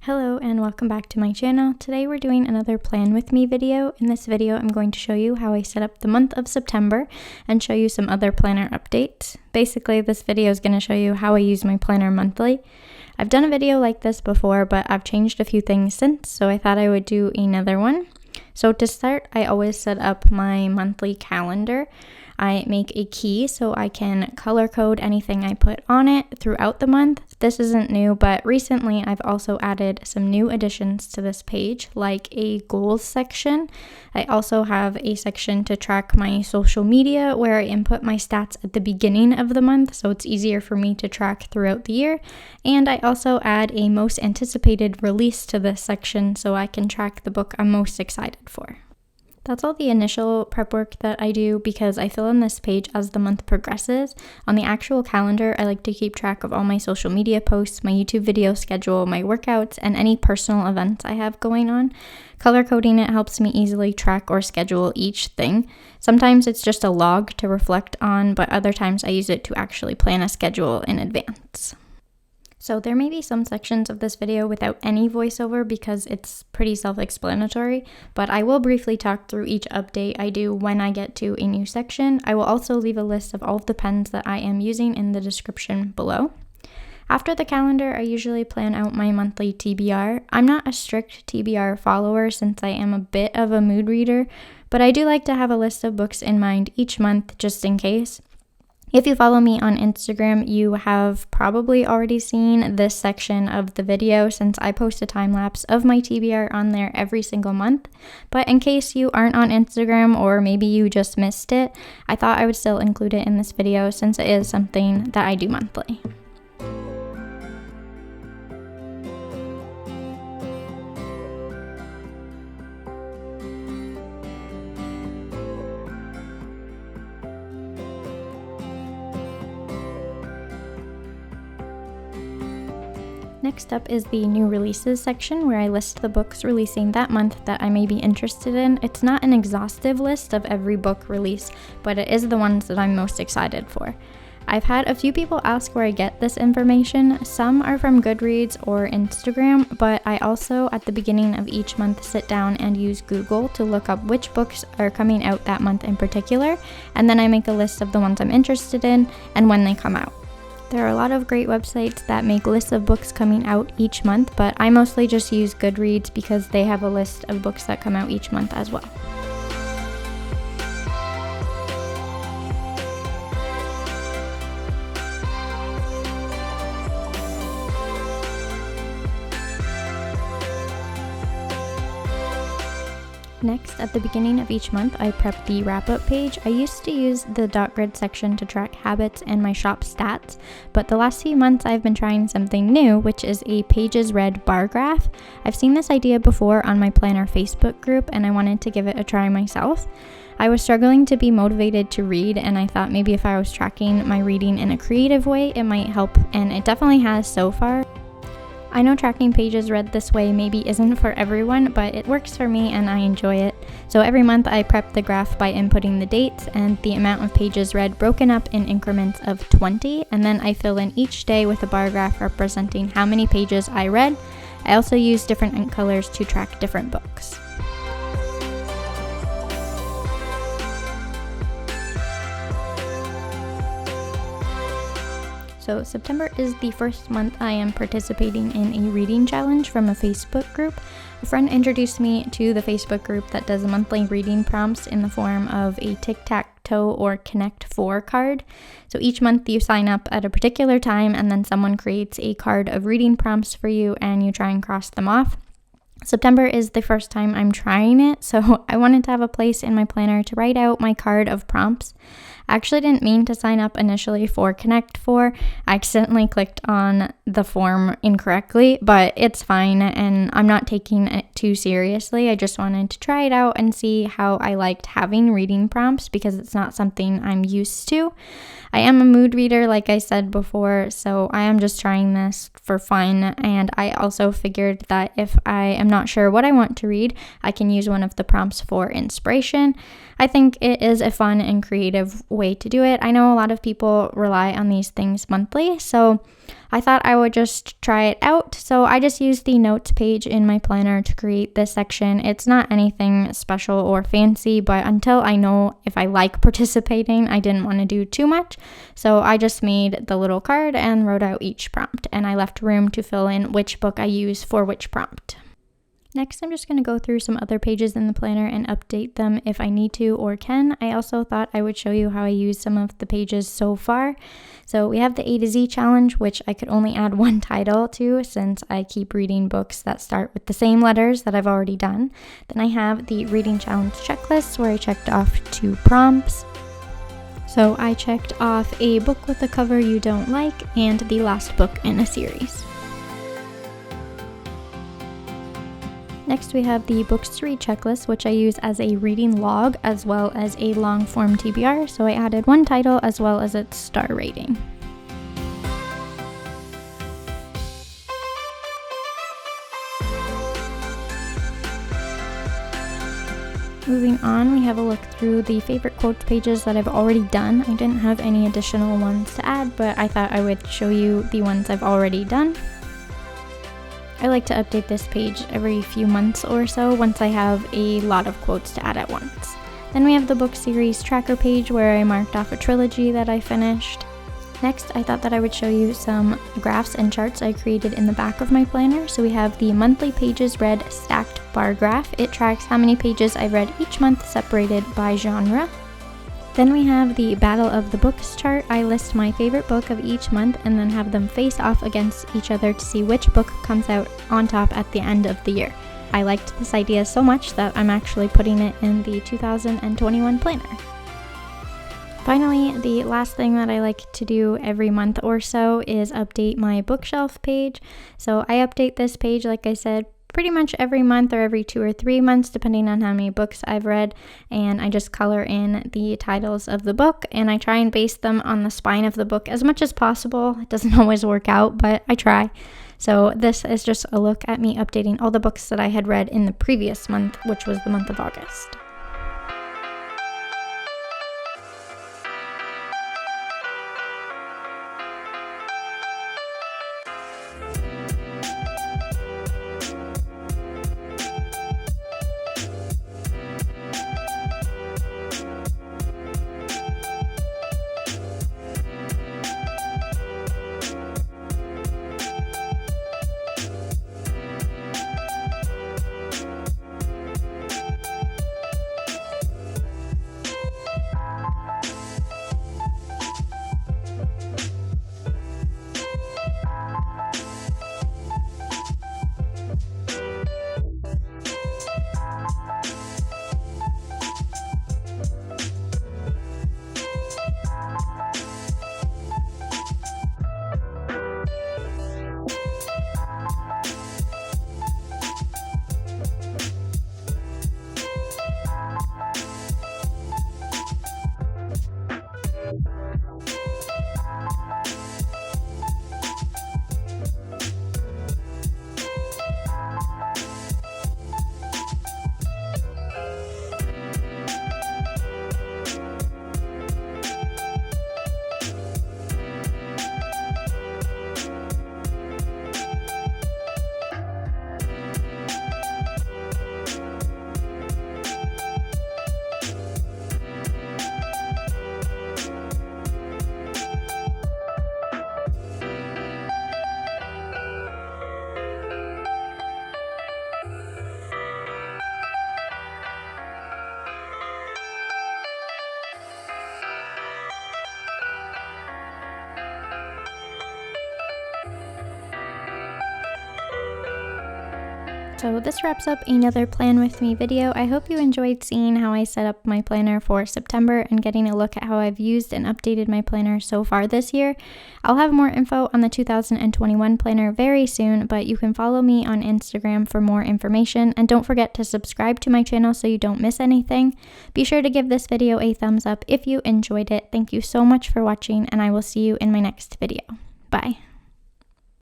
Hello and welcome back to my channel. Today we're doing another plan with me video. In this video I'm going to show you how I set up the month of September and show you some other planner updates. Basically this video is going to show you how I use my planner monthly. I've done a video like this before, but I've changed a few things since, so I thought I would do another one. So to start, I always set up my monthly calendar. I make a key so I can color code anything I put on it throughout the month. This isn't new, but recently I've also added some new additions to this page, like a goals section. I also have a section to track my social media where I input my stats at the beginning of the month, so it's easier for me to track throughout the year. And I also add a most anticipated release to this section so I can track the book I'm most excited for. That's all the initial prep work that I do because I fill in this page as the month progresses. On the actual calendar, I like to keep track of all my social media posts, my YouTube video schedule, my workouts, and any personal events I have going on. Color coding it helps me easily track or schedule each thing. Sometimes it's just a log to reflect on, but other times I use it to actually plan a schedule in advance. So there may be some sections of this video without any voiceover because it's pretty self-explanatory, but I will briefly talk through each update I do when I get to a new section. I will also leave a list of all of the pens that I am using in the description below. After the calendar, I usually plan out my monthly TBR. I'm not a strict TBR follower since I am a bit of a mood reader, but I do like to have a list of books in mind each month just in case. If you follow me on Instagram, you have probably already seen this section of the video since I post a time lapse of my TBR on there every single month. But in case you aren't on Instagram or maybe you just missed it, I thought I would still include it in this video since it is something that I do monthly. Next up is the new releases section where I list the books releasing that month that I may be interested in. It's not an exhaustive list of every book release, but it is the ones that I'm most excited for. I've had a few people ask where I get this information. Some are from Goodreads or Instagram, but I also at the beginning of each month sit down and use Google to look up which books are coming out that month in particular, and then I make a list of the ones I'm interested in and when they come out. There are a lot of great websites that make lists of books coming out each month, but I mostly just use Goodreads because they have a list of books that come out each month as well. Next, at the beginning of each month, I prep the wrap-up page. I used to use the dot grid section to track habits and my shop stats, but the last few months I've been trying something new, which is a pages read bar graph. I've seen this idea before on my planner Facebook group, and I wanted to give it a try myself. I was struggling to be motivated to read, and I thought maybe if I was tracking my reading in a creative way, it might help, and it definitely has so far. I know tracking pages read this way maybe isn't for everyone, but it works for me and I enjoy it. So every month I prep the graph by inputting the dates and the amount of pages read broken up in increments of 20, and then I fill in each day with a bar graph representing how many pages I read. I also use different ink colors to track different books. So September is the first month I am participating in a reading challenge from a Facebook group. A friend introduced me to the Facebook group that does monthly reading prompts in the form of a tic-tac-toe or Connect 4 card. So each month you sign up at a particular time and then someone creates a card of reading prompts for you and you try and cross them off. September is the first time I'm trying it, so I wanted to have a place in my planner to write out my card of prompts. I actually didn't mean to sign up initially for Connect 4. I accidentally clicked on the form incorrectly, but it's fine and I'm not taking it too seriously. I just wanted to try it out and see how I liked having reading prompts because it's not something I'm used to. I am a mood reader, like I said before, so I am just trying this for fun, and I also figured that if I am not sure what I want to read, I can use one of the prompts for inspiration. I think it is a fun and creative way way to do it. I know a lot of people rely on these things monthly, so I thought I would just try it out. So I just used the notes page in my planner to create this section. It's not anything special or fancy, but until I know if I like participating, I didn't want to do too much. So I just made the little card and wrote out each prompt, and I left room to fill in which book I use for which prompt. Next, I'm just going to go through some other pages in the planner and update them if I need to or can. I also thought I would show you how I use some of the pages so far. So we have the A to Z challenge, which I could only add one title to since I keep reading books that start with the same letters that I've already done. Then I have the reading challenge checklist where I checked off 2 prompts. So I checked off a book with a cover you don't like and the last book in a series. Next, we have the books to read checklist, which I use as a reading log as well as a long form TBR, so I added 1 title as well as its star rating. Moving on, we have a look through the favorite quotes pages that I've already done. I didn't have any additional ones to add, but I thought I would show you the ones I've already done. I like to update this page every few months or so once I have a lot of quotes to add at once. Then we have the book series tracker page where I marked off a trilogy that I finished. Next, I thought that I would show you some graphs and charts I created in the back of my planner. So we have the monthly pages read stacked bar graph. It tracks how many pages I read each month separated by genre. Then we have the Battle of the Books chart. I list my favorite book of each month and then have them face off against each other to see which book comes out on top at the end of the year. I liked this idea so much that I'm actually putting it in the 2021 planner. Finally, the last thing that I like to do every month or so is update my bookshelf page. So I update this page, like I said, pretty much every month or every 2 or 3 months, depending on how many books I've read, and I just color in the titles of the book, and I try and base them on the spine of the book as much as possible. It doesn't always work out, but I try. So this is just a look at me updating all the books that I had read in the previous month, which was the month of August. So this wraps up another Plan With Me video. I hope you enjoyed seeing how I set up my planner for September and getting a look at how I've used and updated my planner so far this year. I'll have more info on the 2021 planner very soon, but you can follow me on Instagram for more information, and don't forget to subscribe to my channel so you don't miss anything. Be sure to give this video a thumbs up if you enjoyed it. Thank you so much for watching, and I will see you in my next video. Bye.